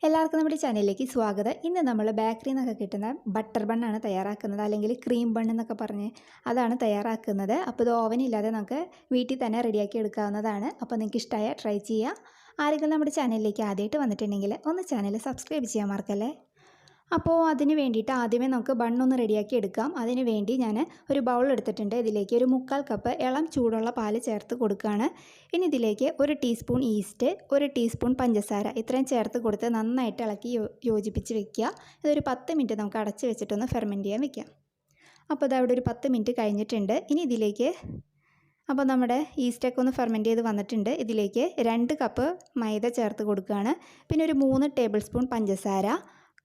എല്ലാവർക്കും നമ്മുടെ ചാനലിലേക്ക് സ്വാഗതം. ഇന്ന് നമ്മൾ ബേക്കറിയിൽ നിന്നൊക്കെ കിട്ടുന്ന ബട്ടർ ബണ്ണാണ് തയ്യാറാക്കുന്നത്, അല്ലെങ്കിൽ ക്രീം ബണ്ണ് എന്നൊക്കെ പറഞ്ഞ് അതാണ് തയ്യാറാക്കുന്നത്. അപ്പോൾ ഇത് ഓവനില്ലാതെ നമുക്ക് വീട്ടിൽ തന്നെ റെഡിയാക്കി എടുക്കാവുന്നതാണ്. അപ്പോൾ നിങ്ങൾക്ക് ഇഷ്ടമായ ട്രൈ ചെയ്യുക. ആരെങ്കിലും നമ്മുടെ ചാനലിലേക്ക് ആദ്യമായിട്ട് വന്നിട്ടുണ്ടെങ്കിൽ ഒന്ന് ചാനൽ സബ്സ്ക്രൈബ് ചെയ്യാൻ മറക്കല്ലേ. അപ്പോൾ അതിന് വേണ്ടിയിട്ട് ആദ്യമേ നമുക്ക് ബണ്ണൊന്ന് റെഡിയാക്കി എടുക്കാം. അതിന് വേണ്ടി ഞാൻ ഒരു ബൗൾ എടുത്തിട്ടുണ്ട്. ഇതിലേക്ക് ഒരു 1/4 കപ്പ് ഇളം ചൂടുള്ള പാൽ ചേർത്ത് കൊടുക്കുകയാണ്. ഇനി ഇതിലേക്ക് 1 ടീസ്പൂൺ ഈസ്റ്റ്, 1 ടീസ്പൂൺ പഞ്ചസാര ഇത്രയും ചേർത്ത് കൊടുത്ത് നന്നായിട്ട് ഇളക്കി യോജിപ്പിച്ച് വെക്കുക. ഇതൊരു 10 മിനിറ്റ് നമുക്ക് അടച്ച് വെച്ചിട്ടൊന്ന് ഫെർമെൻറ്റ് ചെയ്യാൻ വെക്കാം. അപ്പോൾ അതവിടെ ഒരു 10 മിനിറ്റ് കഴിഞ്ഞിട്ടുണ്ട്. ഇനി ഇതിലേക്ക് അപ്പോൾ നമ്മുടെ ഈസ്റ്റൊക്കെ ഒന്ന് ഫെർമെൻറ്റ് ചെയ്ത് വന്നിട്ടുണ്ട്. ഇതിലേക്ക് 2 കപ്പ് മൈദ ചേർത്ത് കൊടുക്കുകയാണ്. പിന്നെ ഒരു 3 ടേബിൾ സ്പൂൺ പഞ്ചസാര,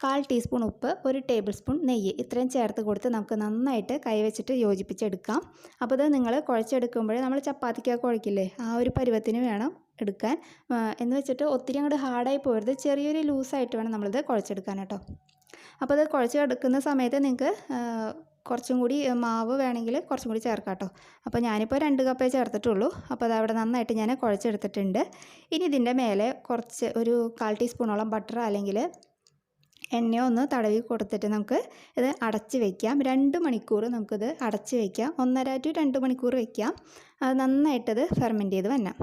1/4 ടീസ്പൂൺ ഉപ്പ്, 1 ടേബിൾ സ്പൂൺ നെയ്യ് ഇത്രയും ചേർത്ത് കൊടുത്ത് നമുക്ക് നന്നായിട്ട് കൈവച്ചിട്ട് യോജിപ്പിച്ചെടുക്കാം. അപ്പോൾ ഇത് നിങ്ങൾ കുഴച്ചെടുക്കുമ്പോൾ നമ്മൾ ചപ്പാത്തിക്കൊക്കെ കുഴക്കില്ലേ, ആ ഒരു പരുവത്തിന് വേണം എടുക്കാൻ. എന്ന് വെച്ചിട്ട് ഒത്തിരി അങ്ങോട്ട് ഹാർഡായി പോകരുത്, ചെറിയൊരു ലൂസായിട്ട് വേണം നമ്മളിത് കുഴച്ചെടുക്കാൻ കേട്ടോ. അപ്പോൾ അത് കുഴച്ചെടുക്കുന്ന സമയത്ത് നിങ്ങൾക്ക് കുറച്ചും കൂടി മാവ് വേണമെങ്കിൽ കുറച്ചും കൂടി ചേർക്കാം കേട്ടോ. അപ്പോൾ ഞാനിപ്പോൾ 2 കപ്പേ ചേർത്തിട്ടുള്ളൂ. അപ്പോൾ അത് അവിടെ നന്നായിട്ട് ഞാൻ കുഴച്ചെടുത്തിട്ടുണ്ട്. ഇനി ഇതിൻ്റെ മേലെ കുറച്ച് ഒരു 1/4 ടീസ്പൂണോളം ബട്ടർ അല്ലെങ്കിൽ എണ്ണയോ ഒന്ന് തടവി കൊടുത്തിട്ട് നമുക്ക് ഇത് അടച്ച് വയ്ക്കാം. 2 മണിക്കൂർ നമുക്കിത് അടച്ച് വയ്ക്കാം. 1.5 to 2 മണിക്കൂർ വയ്ക്കാം. അത് നന്നായിട്ടത് ഫെർമെൻറ്റ് ചെയ്ത് വരണം.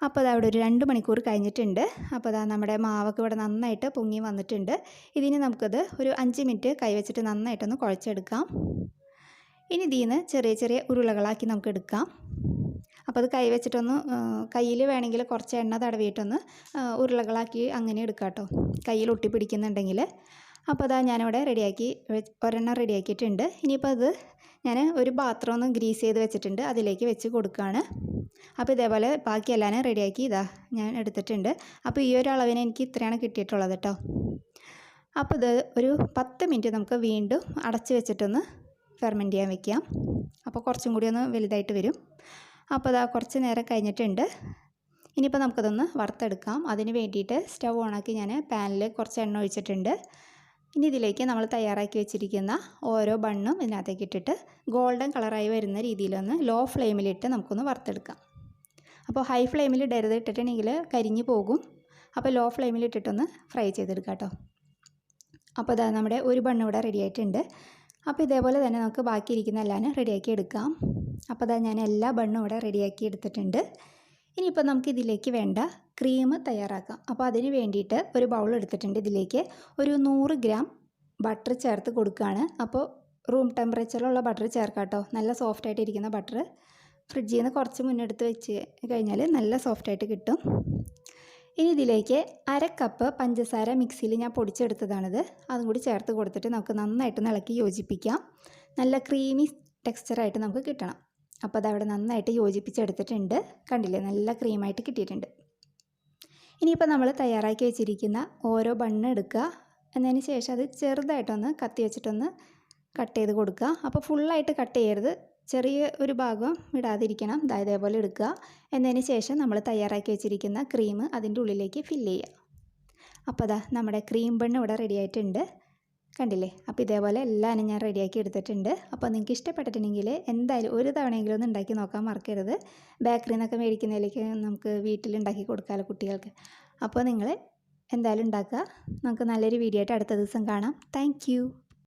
അപ്പോൾ അത് അവിടെ ഒരു 2 മണിക്കൂർ കഴിഞ്ഞിട്ടുണ്ട്. അപ്പോൾ അതാ നമ്മുടെ മാവൊക്കെ ഇവിടെ നന്നായിട്ട് പൊങ്ങി വന്നിട്ടുണ്ട്. ഇതിന് നമുക്കത് ഒരു 5 മിനിറ്റ് കൈവച്ചിട്ട് നന്നായിട്ടൊന്ന് കുഴച്ചെടുക്കാം. ഇനി ഇതിൽ നിന്ന് ചെറിയ ചെറിയ ഉരുളകളാക്കി നമുക്ക് എടുക്കാം. അപ്പോൾ അത് കൈ വെച്ചിട്ടൊന്ന് കയ്യിൽ വേണമെങ്കിൽ കുറച്ച് എണ്ണ തടവിയിട്ടൊന്ന് ഉരുളകളാക്കി അങ്ങനെ എടുക്കാം കേട്ടോ, കയ്യിൽ ഒട്ടിപ്പിടിക്കുന്നുണ്ടെങ്കിൽ. അപ്പോൾ അതാ ഞാനിവിടെ ഒരെണ്ണം റെഡിയാക്കിയിട്ടുണ്ട്. ഇനിയിപ്പോൾ അത് ഞാൻ ഒരു പാത്രം ഒന്ന് ഗ്രീസ് ചെയ്ത് വെച്ചിട്ടുണ്ട്, അതിലേക്ക് വെച്ച് കൊടുക്കുകയാണ്. അപ്പോൾ ഇതേപോലെ ബാക്കി എല്ലാം റെഡിയാക്കി ഞാൻ എടുത്തിട്ടുണ്ട്. അപ്പോൾ ഈ ഒരു അളവിന് എനിക്ക് ഇത്രയാണ് കിട്ടിയിട്ടുള്ളത് കേട്ടോ. അപ്പോൾ ഇത് ഒരു 10 മിനിറ്റ് നമുക്ക് വീണ്ടും അടച്ച് വെച്ചിട്ടൊന്ന് ഫെർമെൻറ്റ് ചെയ്യാൻ വെക്കാം. അപ്പോൾ കുറച്ചും കൂടി ഒന്ന് വലുതായിട്ട് വരും. അപ്പോൾ അതാ കുറച്ച് നേരം കഴിഞ്ഞിട്ടുണ്ട്. ഇനിയിപ്പോൾ നമുക്കതൊന്ന് വറുത്തെടുക്കാം. അതിന് വേണ്ടിയിട്ട് സ്റ്റവ് ഓണാക്കി ഞാൻ പാനിൽ കുറച്ച് എണ്ണ ഒഴിച്ചിട്ടുണ്ട്. ഇനി ഇതിലേക്ക് നമ്മൾ തയ്യാറാക്കി വെച്ചിരിക്കുന്ന ഓരോ ബണ്ണും ഇതിനകത്തേക്ക് ഇട്ടിട്ട് ഗോൾഡൻ കളറായി വരുന്ന രീതിയിലൊന്ന് ലോ ഫ്ലെയിമിലിട്ട് നമുക്കൊന്ന് വറുത്തെടുക്കാം. അപ്പോൾ ഹൈ ഫ്ലെയിമിൽ ഇടരുത്, ഇട്ടിട്ടുണ്ടെങ്കിൽ കരിഞ്ഞു പോകും. അപ്പോൾ ലോ ഫ്ലെയിമിലിട്ടിട്ടൊന്ന് ഫ്രൈ ചെയ്തെടുക്കാം കേട്ടോ. അപ്പോൾ അതാ നമ്മുടെ ഒരു ബണ്ണ് ഇവിടെ റെഡി ആയിട്ടുണ്ട്. അപ്പോൾ ഇതേപോലെ തന്നെ നമുക്ക് ബാക്കിയിരിക്കുന്ന എല്ലാം റെഡിയാക്കി എടുക്കാം. അപ്പോൾ അതാ ഞാൻ എല്ലാ ബണ്ണും ഇവിടെ റെഡിയാക്കി എടുത്തിട്ടുണ്ട്. ഇനിയിപ്പോൾ നമുക്ക് ഇതിലേക്ക് വേണ്ട ക്രീം തയ്യാറാക്കാം. അപ്പോൾ അതിന് വേണ്ടിയിട്ട് ഒരു ബൗൾ എടുത്തിട്ടുണ്ട്. ഇതിലേക്ക് ഒരു 100 ഗ്രാം ബട്ടർ ചേർത്ത് കൊടുക്കുകയാണ്. അപ്പോൾ റൂം ടെമ്പറേച്ചറിലുള്ള ബട്ടർ ചേർക്കാം കേട്ടോ. നല്ല സോഫ്റ്റായിട്ട് ഇരിക്കുന്ന ബട്ടർ ഫ്രിഡ്ജിൽ നിന്ന് കുറച്ച് മുന്നെടുത്ത് വെച്ച് കഴിഞ്ഞാൽ നല്ല സോഫ്റ്റായിട്ട് കിട്ടും. ഇനി ഇതിലേക്ക് 1/2 കപ്പ് പഞ്ചസാര മിക്സിയിൽ ഞാൻ പൊടിച്ചെടുത്തതാണിത്, അതും കൂടി ചേർത്ത് കൊടുത്തിട്ട് നമുക്ക് നന്നായിട്ട് ഇളക്കി യോജിപ്പിക്കാം. നല്ല ക്രീമി ടെക്സ്ചറായിട്ട് നമുക്ക് കിട്ടണം. അപ്പോൾ അതവിടെ നന്നായിട്ട് യോജിപ്പിച്ചെടുത്തിട്ടുണ്ട്. കണ്ടില്ലേ, നല്ല ക്രീമായിട്ട് കിട്ടിയിട്ടുണ്ട്. ഇനിയിപ്പോൾ നമ്മൾ തയ്യാറാക്കി വെച്ചിരിക്കുന്ന ഓരോ ബണ്ണ് എടുക്കുക. എന്നതിന് ശേഷം അത് ചെറുതായിട്ടൊന്ന് കത്തി വെച്ചിട്ടൊന്ന് കട്ട് ചെയ്ത് കൊടുക്കുക. അപ്പോൾ ഫുള്ളായിട്ട് കട്ട് ചെയ്യരുത്, ചെറിയ ഒരു ഭാഗം വിടാതിരിക്കണം. ഇതേപോലെ എടുക്കുക. എന്നതിന് ശേഷം നമ്മൾ തയ്യാറാക്കി വെച്ചിരിക്കുന്ന ക്രീം അതിൻ്റെ ഉള്ളിലേക്ക് ഫില്ല് ചെയ്യുക. അപ്പോൾ അതാ നമ്മുടെ ക്രീം ബണ്ണ് ഇവിടെ റെഡി ആയിട്ടുണ്ട്. കണ്ടില്ലേ. അപ്പോൾ ഇതേപോലെ എല്ലാവരും ഞാൻ റെഡിയാക്കി എടുത്തിട്ടുണ്ട്. അപ്പോൾ നിങ്ങൾക്ക് ഇഷ്ടപ്പെട്ടിട്ടുണ്ടെങ്കിൽ എന്തായാലും ഒരു തവണയെങ്കിലും ഒന്ന് ഉണ്ടാക്കി നോക്കാൻ മറക്കരുത്. ബേക്കറിയിൽ നിന്നൊക്കെ മേടിക്കുന്നതിലേക്ക് നമുക്ക് വീട്ടിലുണ്ടാക്കി കൊടുക്കാമല്ലോ കുട്ടികൾക്ക്. അപ്പോൾ നിങ്ങൾ എന്തായാലും ഉണ്ടാക്കുക. നമുക്ക് നല്ലൊരു വീഡിയോ ആയിട്ട് അടുത്ത ദിവസം കാണാം. താങ്ക്